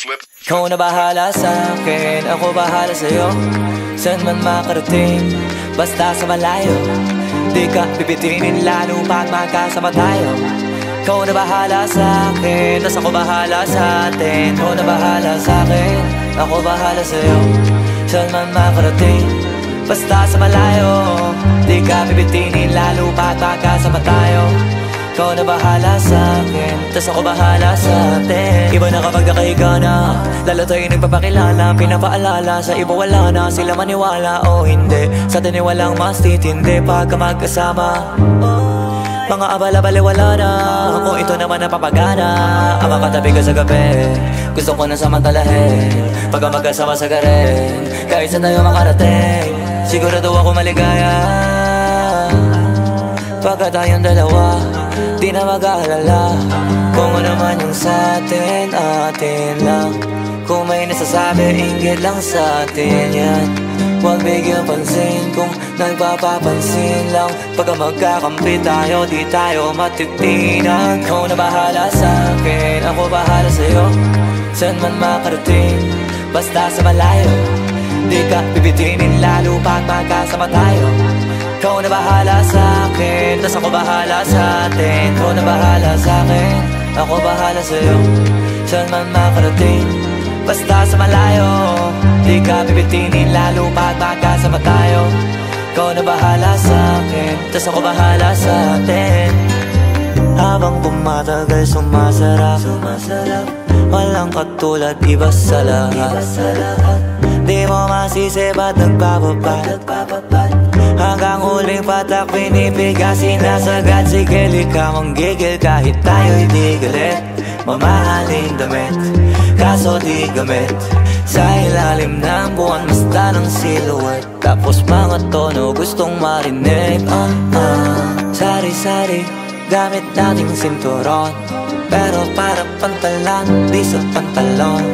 Ikaw na bahala sa akin, ako bahala sa'yo. Saan man makarating, basta sa malayo. Di ka pipitinin lalo pag magkasama tayo. Ikaw na bahala sa akin, tas ako bahala sa atin. Ikaw na bahala sa akin, ako bahala sa'yo. Saan man makarating, basta sa malayo. Di ka pipitinin lalo pag magkasama tayo. Ikaw na bahala sa akin, tas ako bahala sa atin. Iba na kapag nakahiga na, lalo tayo nagpapakilala. Pinapaalala sa iba wala na, sila maniwala o hindi. Sa atin ay walang mas titindi pagka magkasama. Mga abala-bali wala na, kung ito naman napapagana. Ang makatabi ka sa gabi, gusto ko na samantalahin. Pagka magkasama sa garin, kahit saan tayo makarating, sigurado ako maligaya. Pagka tayong dalawa, di na mag-aalala kung ano man yung sa'tin, atin lang. Kung may nasasabi, inggit lang sa'tin yan. Huwag bigyan pansin kung nagpapapansin lang. Pagka magkakampi tayo, di tayo matitinan. Ikaw na bahala sa'kin, ako bahala sa'yo. Saan man makarating, basta sa malayo. Di ka pipitinin lalo pag magkasama tayo. Ikaw na bahala sa akin, tas ako bahala sa atin. Ikaw na bahala sa akin, ako bahala sa'yo. Saan man makarating, basta sa malayo. Di ka pipitinin lalo pag magkasama tayo. Ikaw na bahala sa akin, tas ako bahala sa atin. Habang pumatagal sumasarap, walang katulad, iba sa lahat. Di mo masisi ba't nagpapabad. Hanggang huling patak pinipigasin na sagad. Sige lika manggigil kahit tayo'y di galit. Mamahaling damit, kaso di gamit. Sa ilalim ng buwan basta ng silhouette. Tapos mga tono gustong marinig. Sari-sari gamit nating sinturon, pero para pantalan, di sa pantalon.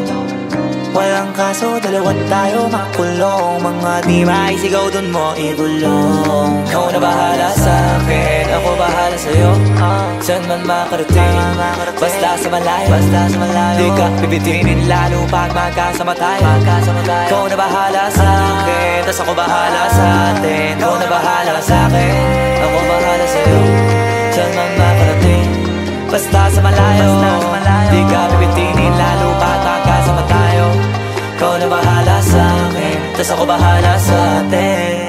Walang kaso, dalawa tayo makulong. Mga di maisigaw dun mo igulong. Ikaw na bahala sa akin, ako bahala sa'yo. Saan man makarating, basta sa malayo. Di ka pipitinin lalo pag magkasama tayo. Ikaw na bahala sa akin, tas ako bahala sa atin. Ikaw na bahala sa akin, ako bahala sa'yo. Saan man makarating, basta sa malayo. Di ka pipitinin lalo pag magkasama tayo. Ikaw na bahala sa akin, tas ako bahala sa atin.